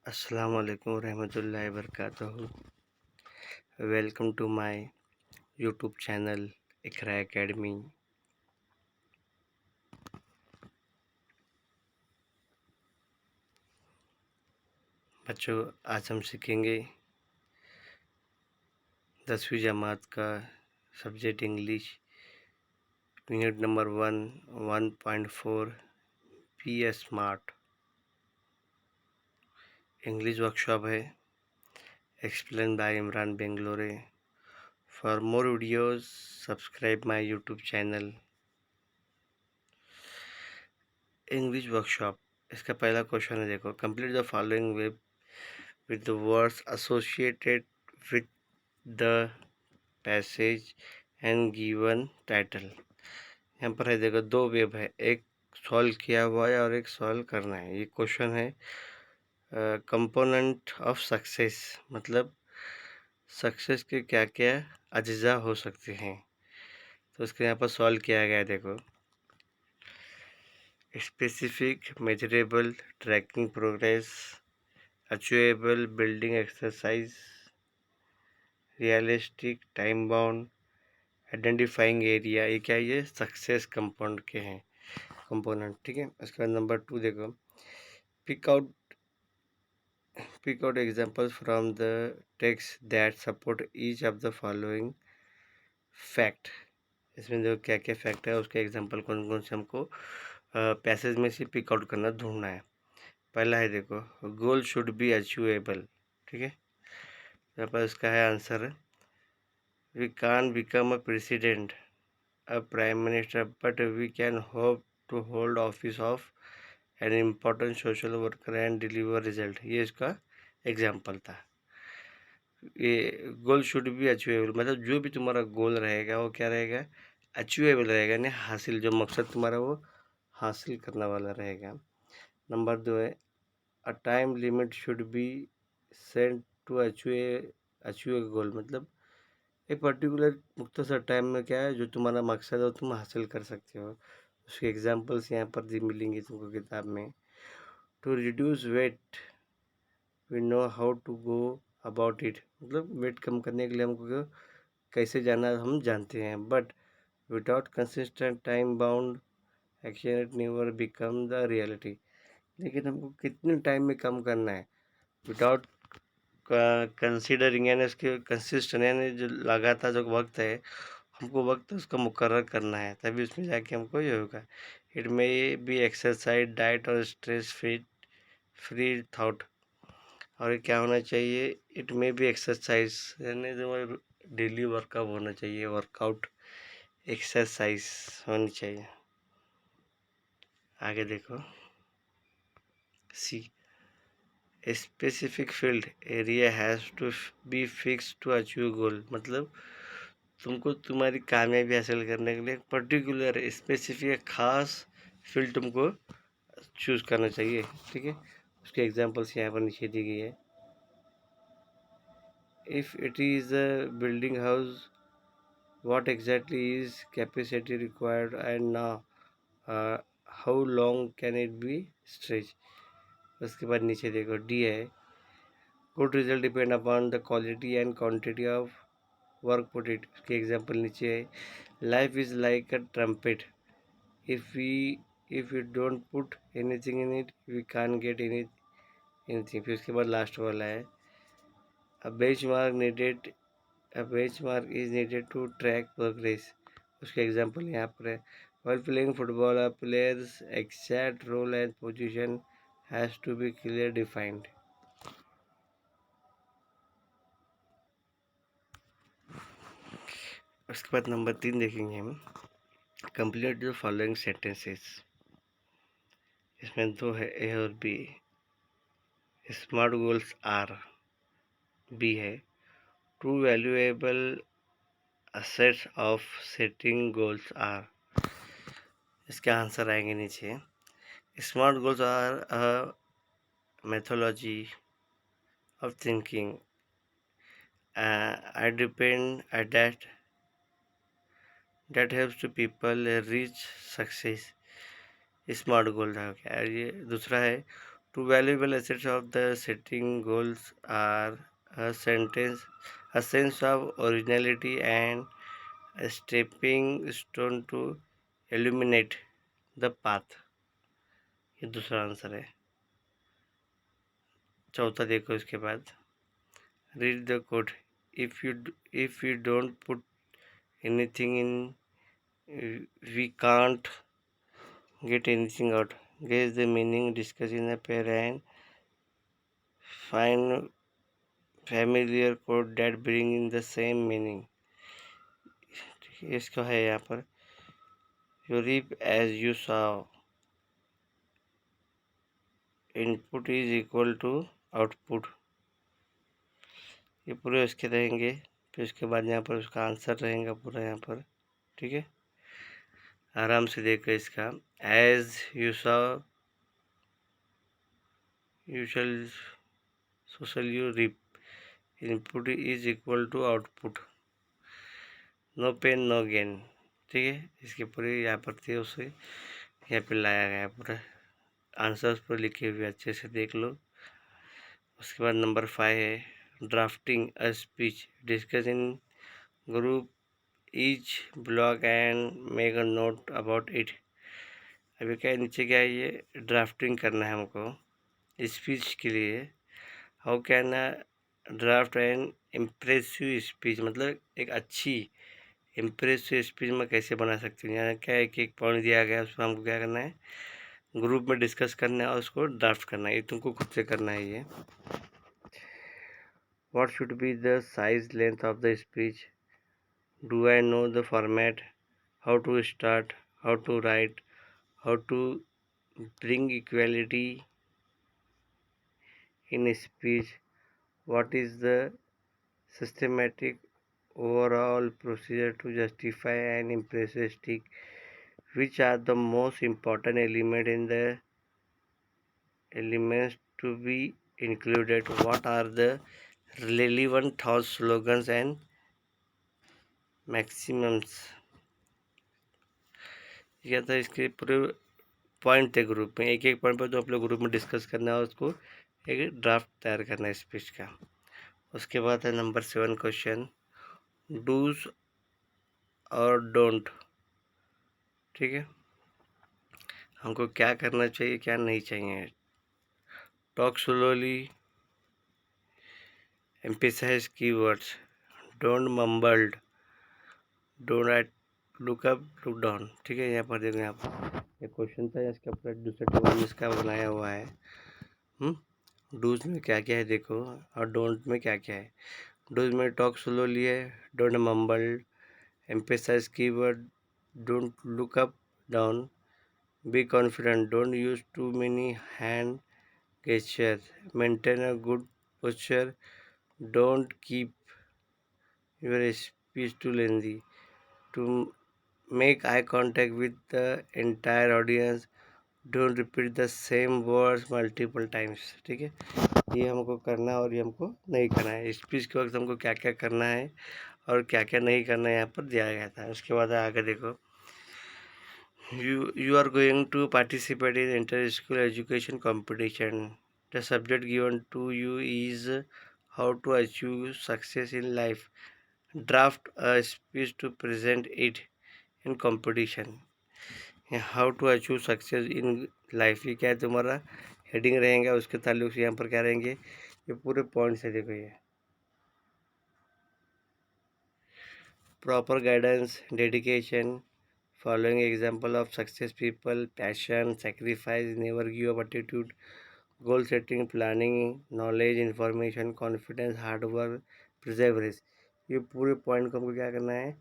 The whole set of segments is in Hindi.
अस्सलाम वालेकुम रहमतुल्लाहि वबरकातुहू। Welcome to my YouTube channel Iqra academy. बच्चों, आज हम सीखेंगे 10वीं जमात का subject English, unit number 1.4 be a smart. English workshop है, explain by Imran Bangalore. For more videos subscribe my YouTube channel. English workshop, इसका पहला क्वेश्चन है, देखो। Complete the following with the words associated with the passage and given title। यहाँ पर है, देखो, दो वेब है, एक सॉल्व किया हुआ है और एक सॉल्व करना है। ये क्वेश्चन है कंपोनेंट ऑफ सक्सेस, मतलब सक्सेस के क्या क्या अज्जा हो सकते हैं। तो इसके यहाँ पर सॉल्व किया गया है, देखो। Specific, measurable, tracking progress, achievable, building exercise, realistic, time bound, identifying area. ये क्या है? ये सक्सेस कंपाउंड के हैं, कंपोनेंट, ठीक है। उसके बाद नंबर 2 देखो, pick out examples from the text that support each of the following fact. इसमें जो क्या क्या फैक्ट है, उसके एग्जांपल कौन कौन से हमको पैसेज में से पिक आउट करना, ढूंढना है। पहला है, देखो, गोल शुड बी अचीवेबल, ठीक है। यहाँ पर इसका है answer, we can become a president, a prime minister, but we can hope to hold office of an important social worker and deliver result। ये इसका एग्जाम्पल था। ये गोल शुड बी अचीवेबल, मतलब जो भी तुम्हारा गोल रहेगा वो क्या रहेगा? अचीवेबल रहेगा, यानी हासिल, जो मकसद तुम्हारा वो हासिल करने वाला रहेगा। नंबर 2 है, a time limit should be set to achieve goal, मतलब एक पर्टिकुलर मुख्तसर टाइम में क्या है, जो तुम्हारा मकसद है वो तुम हासिल कर सकते हो। उसके एग्जांपल्स यहाँ पर भी मिलेंगे तुमको किताब में। To reduce weight we know how to go about it, मतलब वेट कम करने के लिए हमको कैसे जाना हम जानते हैं। But without consistent time bound action it never become the reality. लेकिन हमको कितने टाइम में कम करना है, विदाउट कंसिडरिंग, यानी उसके कंसिस्टेंट, यानी जो लगातार जो वक्त है, हमको वक्त उसका मुकर्रर करना है, तभी उसमें जाके हमको ये होगा। It may be exercise, diet और स्ट्रेस फ्री थाउट। और ये क्या होना चाहिए? इट मे बी एक्सरसाइज, यानी जो डेली वर्कआउट होना चाहिए, वर्कआउट एक्सरसाइज होनी चाहिए। आगे देखो, see, specific field area has to be fix to achieve goal, मतलब तुमको तुम्हारी कामयाबी हासिल करने के लिए एक पर्टिकुलर स्पेसिफिक खास फील्ड तुमको चूज़ करना चाहिए, ठीक है। उसके एग्जांपल्स यहाँ पर नीचे दी गई है। If it is a building house, what exactly is capacity required and now how long can it be stretch. उसके बाद नीचे देखो, डी है, good result depend upon the quality and quantity of work put it. उसके एग्जांपल नीचे है, life is like a trumpet, if we don't put anything in it we can't get anything। फिर उसके बाद लास्ट वाला है, a benchmark is needed to track progress। उसके एग्जांपल यहाँ पर है, while playing football a player's exact role and position has to be clear defined। उसके बाद नंबर 3 देखेंगे हम, कंप्लीट द फॉलोइंग सेंटेंसेस। इसमें दो है, ए और B. Smart goals are, B है, true valuable assets of setting goals are। इसके आंसर आएंगे नीचे। Smart goals are a methodology of thinking I depend at that helps to people reach success। Smart गोल था क्या ये? दूसरा है, Two valuable assets of the setting goals are a sense of originality and a stepping stone to illuminate the path. ये दूसरा आंसर है। चौथा देखो इसके बाद, read the code. If you don't put anything in, we can't get anything out. Guess the meaning, discuss in a pair, and find familiar code that bring in the same meaning. इसका है यहाँ पर, you reap as you sow. Input is equal to output. ये पूरे इसके रहेंगे। फिर उसके बाद यहाँ पर उसका आंसर रहेगा पूरा यहाँ पर। ठीक है, आराम से देखो इसका। As you sow you shall, so shall you reap. Input is equal to output. No pain no gain. ठीक है, इसके पूरे यहाँ पर थे, उसे यहाँ पे लाया गया पूरा आंसर्स पर लिखे हुए, अच्छे से देख लो। उसके बाद नंबर 5 है drafting a speech, discuss in group each blog and make a note about it. अभी क्या नीचे क्या है, ये ड्राफ्टिंग करना है हमको स्पीच के लिए। How can draft an impressive speech, मतलब एक अच्छी इम्प्रेसिव स्पीच में कैसे बना सकते हैं। यहाँ क्या है कि एक पॉइंट दिया गया, उसमें हमको क्या करना है, ग्रुप में डिस्कस करना है और उसको ड्राफ्ट करना है। ये तुमको खुद से करना है ये। What should be the size length of the speech, do I know the format, how to start, how to write, how to bring equality in speech, what is the systematic overall procedure to justify an impressive stick, which are the most important elements to be included, what are the relevant thoughts, slogans and maxims। यह था इसके पूरे पॉइंट थे ग्रुप में, एक एक पॉइंट पर जो आप लोग ग्रुप में डिस्कस करना है, उसको एक ड्राफ्ट तैयार करना है स्पीच का। उसके बाद है नंबर 7 क्वेश्चन, डूज और डोंट। ठीक है, हमको क्या करना चाहिए क्या नहीं चाहिए। Talk slowly, emphasize keywords, don't mumbled, don't at look up look down। ठीक है, यहाँ पर देखो, यहाँ पर ये क्वेश्चन था, इसका पूरा दूसरा टेबल इसका बनाया हुआ है। डूज में क्या क्या है देखो, और डोंट में क्या क्या है। डूज में टॉक स्लोली है, don't mumble, emphasize keyword, don't look up down, be confident, don't use too many hand gesture, maintain a good posture, don't keep your speech too lengthy, to make eye contact with the entire audience, don't repeat the same words multiple times। ठीक है, ये हमको करना है और ये हमको नहीं करना है। स्पीच के वक्त हमको क्या क्या करना है और क्या क्या नहीं करना है, यहाँ पर दिया गया था। उसके बाद आगे देखो, you are going to participate in inter-school education competition. The subject given to you is how to achieve success in life. Draft a speech to present it in competition। How to achieve success in life, ये क्या है तुम्हारा हेडिंग रहेगा। उसके ताल्लुक से यहाँ पर क्या रहेंगे, ये पूरे पॉइंट्स है। देखो ये proper guidance, dedication, following example of success people, passion, sacrifice, never give up attitude, goal setting, planning, knowledge, information, confidence, hard work, perseverance। ये पूरे पॉइंट को हमको क्या करना है,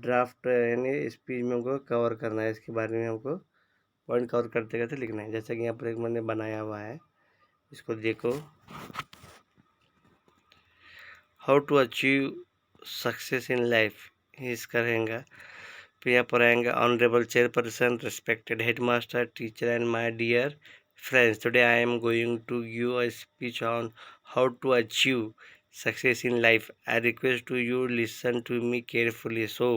ड्राफ्ट यानी स्पीच में हमको कवर करना है। इसके बारे में हमको पॉइंट कवर करते करते लिखना है। जैसे कि यहाँ पर एक मैंने बनाया हुआ है, इसको देखो। How to achieve success in life, इसका रहेगा। फिर यहाँ पर आएंगे, honourable chairperson, respected headmaster, teacher and my dear friends, today I am going to give a speech on how to achieve success in life. I request to you listen to me carefully. So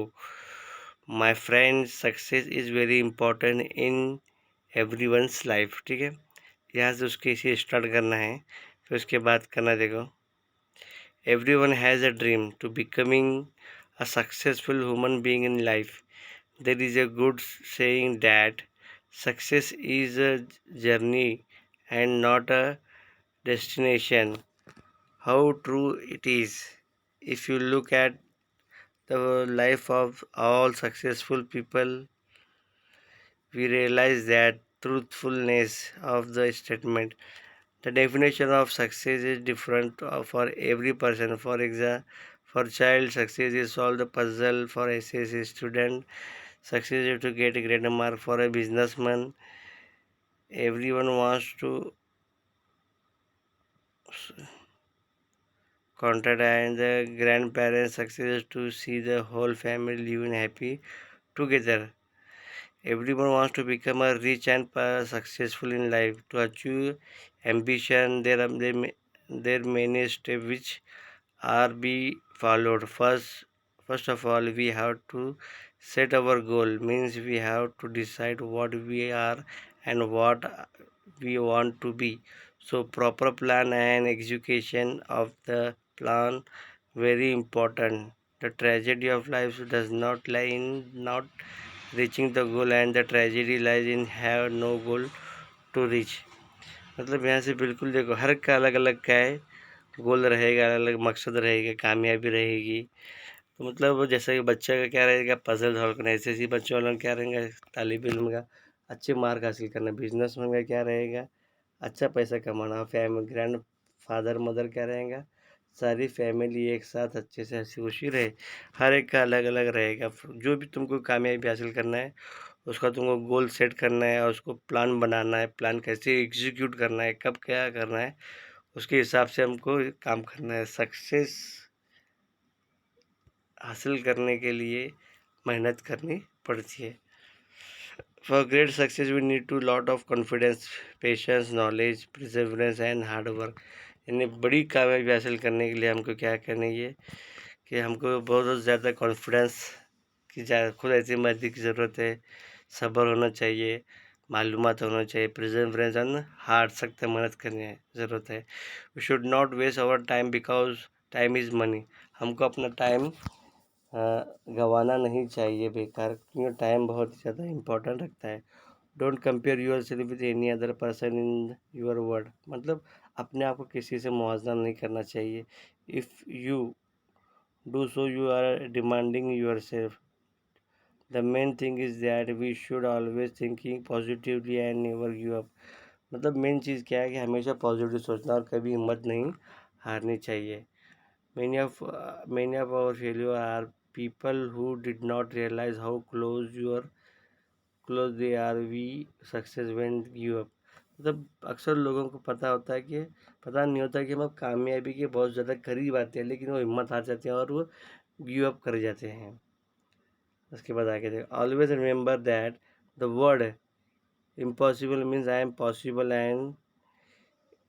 my friends, success is very important in everyone's life. ठीक है, यहाँ से उसके इसे स्टार्ट करना है, फिर उसके बाद करना है, देखो, everyone has a dream to becoming a successful human being in life. There is a good saying that success is a journey and not a destination. How true it is. If you look at the life of all successful people, we realize that truthfulness of the statement. The definition of success is different for every person. For example, for child, success is solve the puzzle. For SSC student, success is to get a great mark. For a businessman, everyone wants to contact, and the grandparents, success is to see the whole family living happy together. Everyone wants to become a rich and successful in life. To achieve ambition, there many steps which are be followed. First of all, we have to set our goal. Means we have to decide what we are and what we want to be. So proper plan and execution of the plan very important. The tragedy of life does not lie in not reaching the goal, and the tragedy lies in have no goal to reach. मतलब यहाँ से बिल्कुल देखो, हर का अलग अलग क्या है गोल रहेगा, अलग अलग मकसद रहेगा, कामयाबी रहेगी। तो मतलब जैसे कि बच्चे का क्या रहेगा, पजल सॉल्व करना, ऐसे ऐसे बच्चों वालों का क्या रहेगा, तालिब इल्म का अच्छे मार्क हासिल करना, बिजनेसमैन का क्या रहेगा, अच्छा पैसा कमाना, फैमिली ग्रैंड फादर मदर क्या रहेगा, सारी फैमिली एक साथ अच्छे से हंसी खुशी रहे। हर एक का अलग अलग रहेगा। जो भी तुमको कामयाबी हासिल करना है, उसका तुमको गोल सेट करना है और उसको प्लान बनाना है, प्लान कैसे एग्जीक्यूट करना है, कब क्या करना है, उसके हिसाब से हमको काम करना है। सक्सेस हासिल करने के लिए मेहनत करनी पड़ती है। For great success we need to lot of confidence, patience, knowledge, perseverance and hard work. यानी बड़ी कामयाबी हासिल करने के लिए हमको क्या करना है कि हमको बहुत ज़्यादा कॉन्फिडेंस की खुद ऐसी मर्जी की ज़रूरत है, सब्र होना चाहिए, मालूमात होना चाहिए, परसेवरेंस एंड हार्ड सख्त मेहनत करनी ज़रूरत है। We should not waste our time because time is money. हमको अपना टाइम गंवाना नहीं चाहिए बेकार, क्योंकि टाइम बहुत ज़्यादा इम्पोर्टेंट रखता है। Don't compare yourself with any other person in your world. मतलब अपने आप को किसी से मुआवजा नहीं करना चाहिए। If you do so you are demanding yourself. The main thing is that we should always thinking positively and never give up. मतलब मेन चीज़ क्या है कि हमेशा पॉजिटिव सोचना और कभी हिम्मत नहीं हारनी चाहिए। Many of our failure are people who did not realize how close they are we success when give up। मतलब अक्सर लोगों को पता होता है कि पता नहीं होता कि हम कामयाबी के बहुत ज़्यादा करीब आते हैं, लेकिन वो हिम्मत हार जाते हैं और वो गिव अप कर जाते हैं। उसके बाद आगे देखो, always remember that the word impossible means I am possible, and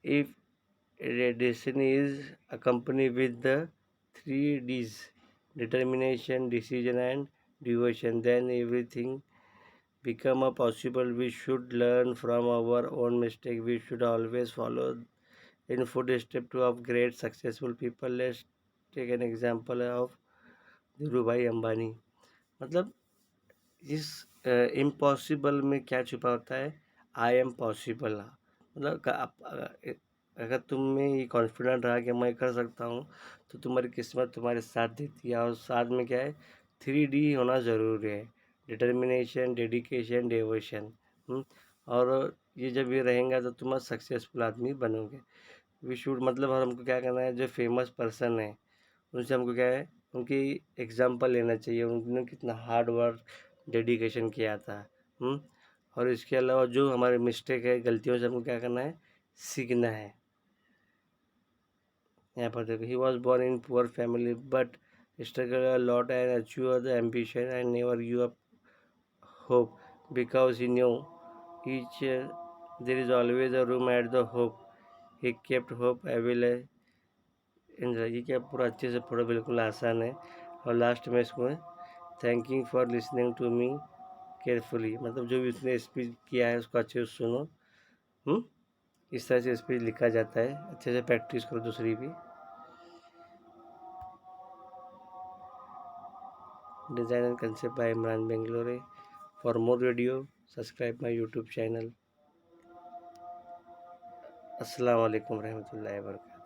if destiny is accompanied with the 3 Ds: determination, decision, and devotion, then everything become a possible. We should learn from our own mistake. We should always follow in footsteps of great successful people. Let's take an example of Dhirubhai Ambani. मतलब इस इम्पॉसिबल में क्या छुपा होता है, आई एम पॉसिबल। मतलब अगर तुम में ये कॉन्फिडेंट रहा कि मैं कर सकता हूँ, तो तुम्हारी किस्मत तुम्हारे साथ देती है। और साथ में क्या है, 3D होना ज़रूरी है: डिटर्मिनेशन, डेडिकेशन, डिवोशन। और ये जब ये रहेगा तो तुम सक्सेसफुल आदमी बनोगे। वी शुड मतलब हमको क्या करना है, जो फेमस पर्सन है उनसे हमको क्या है, उनकी एग्जाम्पल लेना चाहिए, उन्होंने कितना हार्ड वर्क डेडिकेशन किया था। और इसके अलावा जो हमारे मिस्टेक है, गलतियों से हमको क्या करना है, सीखना है। यहाँ पर देखो, he was born in poor family but struggle a lot and achieve the ambition and never give up hope because he knew each there is always a room at the hope. He kept hope available in. ये क्या पूरा अच्छे से पढ़ो, बिल्कुल आसान है। और लास्ट में इसको thank you for listening to me carefully. मतलब जो भी उसने स्पीच किया है उसको अच्छे से सुनो। इस तरह से स्पीच लिखा जाता है। अच्छे से प्रैक्टिस करो दूसरी भी। Design and concept by Imran Bangalore. For more video subscribe my YouTube channel. अस्सलाम वालेकुम रहमतुल्लाहि व बरकातहू।